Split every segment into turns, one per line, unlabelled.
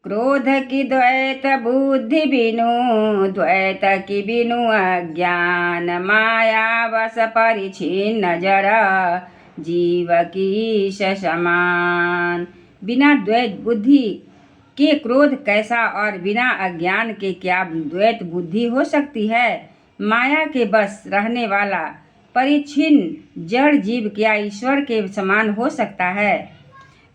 क्रोध की द्वैत बुद्धि बिनु, द्वैत की बिनु अज्ञान, माया बस परिछिन्न जड़, जीव की समान। बिना द्वैत बुद्धि के क्रोध कैसा, और बिना अज्ञान के क्या द्वैत बुद्धि हो सकती है। माया के बस रहने वाला परिच्छिन्न जड़ जीव क्या ईश्वर के समान हो सकता है।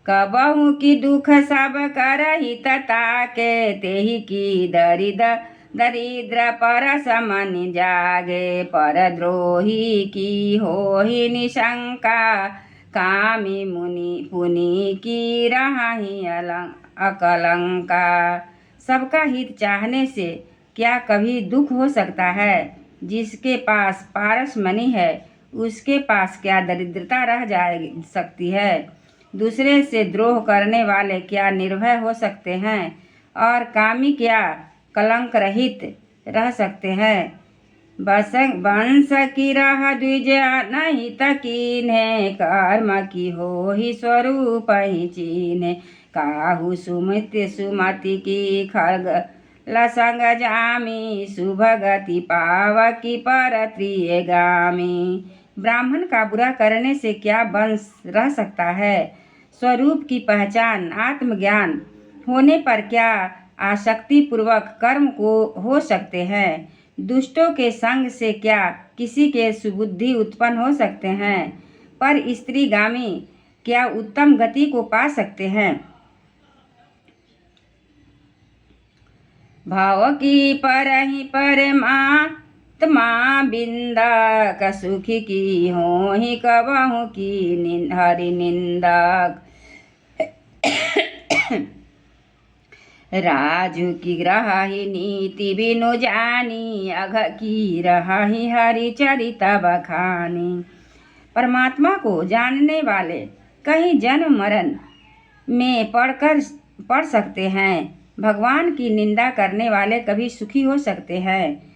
कबहु की दुख सब करहि ताके, तेहि की दरिद्र पर समन जागे, पर द्रोही की होहि निशंका, कामी मुनि पुनि की रहि अकलंका। सबका हित चाहने से क्या कभी दुख हो सकता है। जिसके पास पारस मणि है, उसके पास क्या दरिद्रता रह जा सकती है। दूसरे से द्रोह करने वाले क्या निर्भय हो सकते हैं, और कामी क्या कलंक रहित रह सकते हैं। वंश की रह द्विज नहीं तकीन्हे, कर्म की हो ही स्वरूप ही चीन्हे, काहू सुमति की खग लसंग जामी, शुभ गति पावकी पर त्रियगामी। ब्राह्मण का बुरा करने से क्या वंश रह सकता है। स्वरूप की पहचान आत्मज्ञान होने पर क्या आसक्ति पूर्वक कर्म को हो सकते हैं। दुष्टों के संग से क्या किसी के सुबुद्धि उत्पन्न हो सकते हैं, पर स्त्रीगामी क्या उत्तम गति को पा सकते हैं। भाव की परहि परमात्मा बिंदक, सुखी की होहि कबहु की हरि निंदक। राजू की रहि नीति बिनु जानी, अघ की रहि हरि चरित बखानी। परमात्मा को जानने वाले कहीं जन्म मरण में पड़ सकते हैं। भगवान की निंदा करने वाले कभी सुखी हो सकते हैं।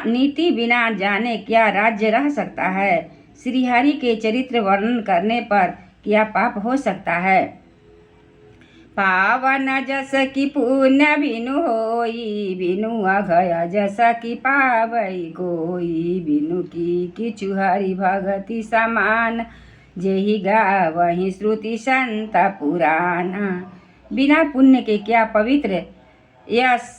नीति बिना जाने क्या राज्य रह सकता है। श्रीहरि के चरित्र वर्णन करने पर क्या पाप हो सकता है। पावन जस की पुण्य बिनु होई, बिनु अघय जस की पावई कोई, बिनु की किछु हरि भगति समान, जेहि गावहि श्रुति संत पुराना। बिना पुण्य के क्या पवित्र यश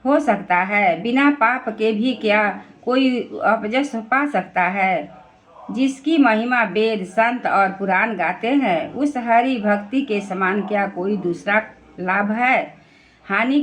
हो सकता है। बिना पाप के भी क्या कोई अपजस पा सकता है। जिसकी महिमा वेद संत और पुराण गाते हैं, उस हरि भक्ति के समान क्या कोई दूसरा लाभ है। हानि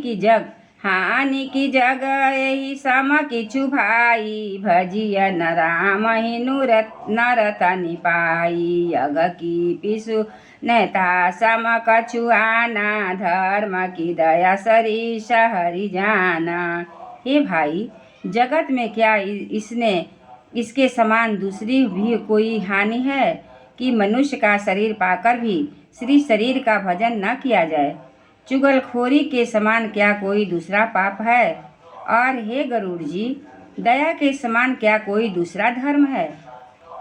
की जग यही सम किछु भाई, भजिय न राम ही नर तनि पाई, अग की पिसु नेता सम कछु आना, धर्म की दया सरीस हरि जाना। हे भाई, जगत में क्या इसके समान दूसरी भी कोई हानि है कि मनुष्य का शरीर पाकर भी श्री शरीर का भजन न किया जाए। चुगलखोरी के समान क्या कोई दूसरा पाप है। और हे गरुड़ जी, दया के समान क्या कोई दूसरा धर्म है।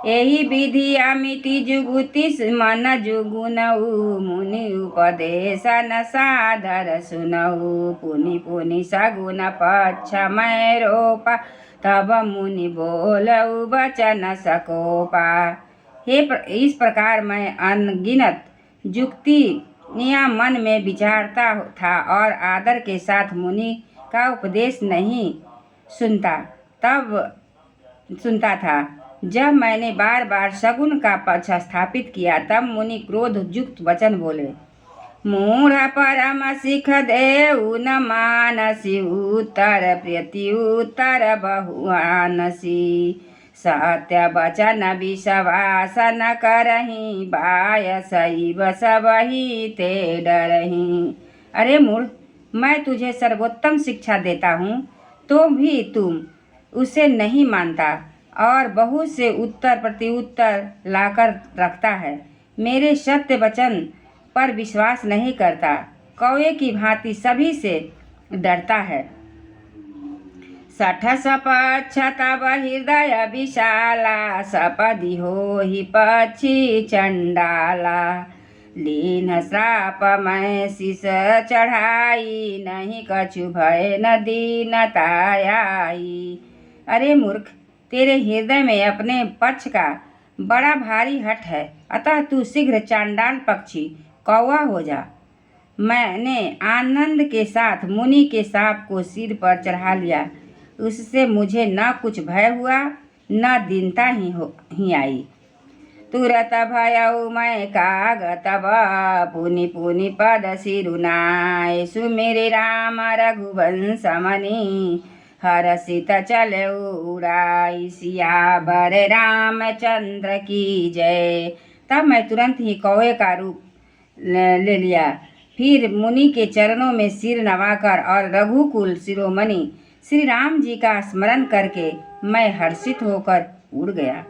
यही विधि अमिति जुगुति मन जुगुनऊ, मुनि उपदेश न सादर सुनऊ, पुनि पुनि सगुन पक्ष मै रोपा, तब मुनि बोलऊ बचन सकोपा। इस प्रकार मैं अनगिनत जुक्ति या मन में विचारता था और आदर के साथ मुनि का उपदेश नहीं सुनता था। जब मैंने बार बार सगुन का पक्ष स्थापित किया, तब मुनि क्रोध युक्त वचन बोले। मूढ़ परम सिख देऊ न मानसी, उत्तर प्रति उत्तर बहुआनसी, सत्य वचन विश्वास न करही, बाय सैव सबही ते डरही। अरे मूढ़, मैं तुझे सर्वोत्तम शिक्षा देता हूँ, तो भी तुम उसे नहीं मानता और बहुत से उत्तर प्रत्युत्तर लाकर रखता है। मेरे सत्य वचन पर विश्वास नहीं करता, कौवे की भांति सभी से डरता है। सठ सपक्ष तब हृदय विशाला, सपदि होहि पक्षी चंडाला, लीन श्राप मैं शीस चढ़ाई, नहीं कछु भय न दीनता आई। अरे मूर्ख, तेरे हृदय में अपने पक्ष का बड़ा भारी हठ है, अतः तू शीघ्र चांडाल पक्षी कौवा हो जा। मैंने आनंद के साथ मुनि के सांप को सिर पर चढ़ा लिया, उससे मुझे न कुछ भय हुआ न दीनता ही आई। तुरत भयउ मैं काग तब, पुनि पुनि पद सिरुनाय, सुमिरि राम रघुवंश मनि, हरषित चले उड़ाई, सियावर रामचंद्र की जय। तब मैं तुरंत ही कौवे का रूप ले लिया, फिर मुनि के चरणों में सिर नवाकर और रघुकुल शिरोमणि श्री राम जी का स्मरण करके मैं हर्षित होकर उड़ गया।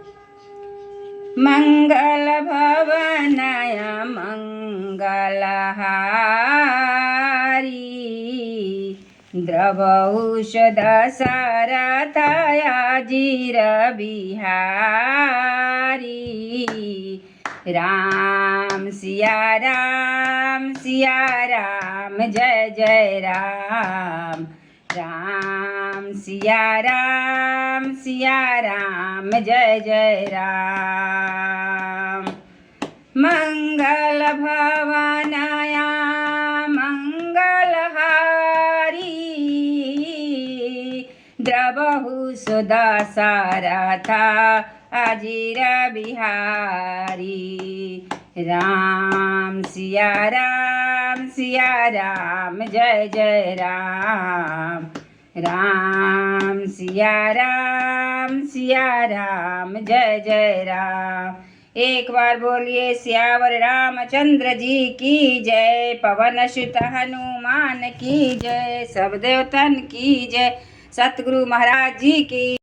मंगल भवनय मंगलहारी, द्रवौषध दशरथया जीर बिहारी, राम सिया राम जय जय राम, राम सिया राम जय जय राम। मंगल भवनया मंगलहारी, द्रवहु दशरथा अजीर बिहारी, राम सिया राम जय जय राम, राम सिया राम जय जय राम। एक बार बोलिए सियावर रामचंद्र जी की जय, पवन सुत हनुमान की जय, सब देवतन की जय, सतगुरु महाराज जी की।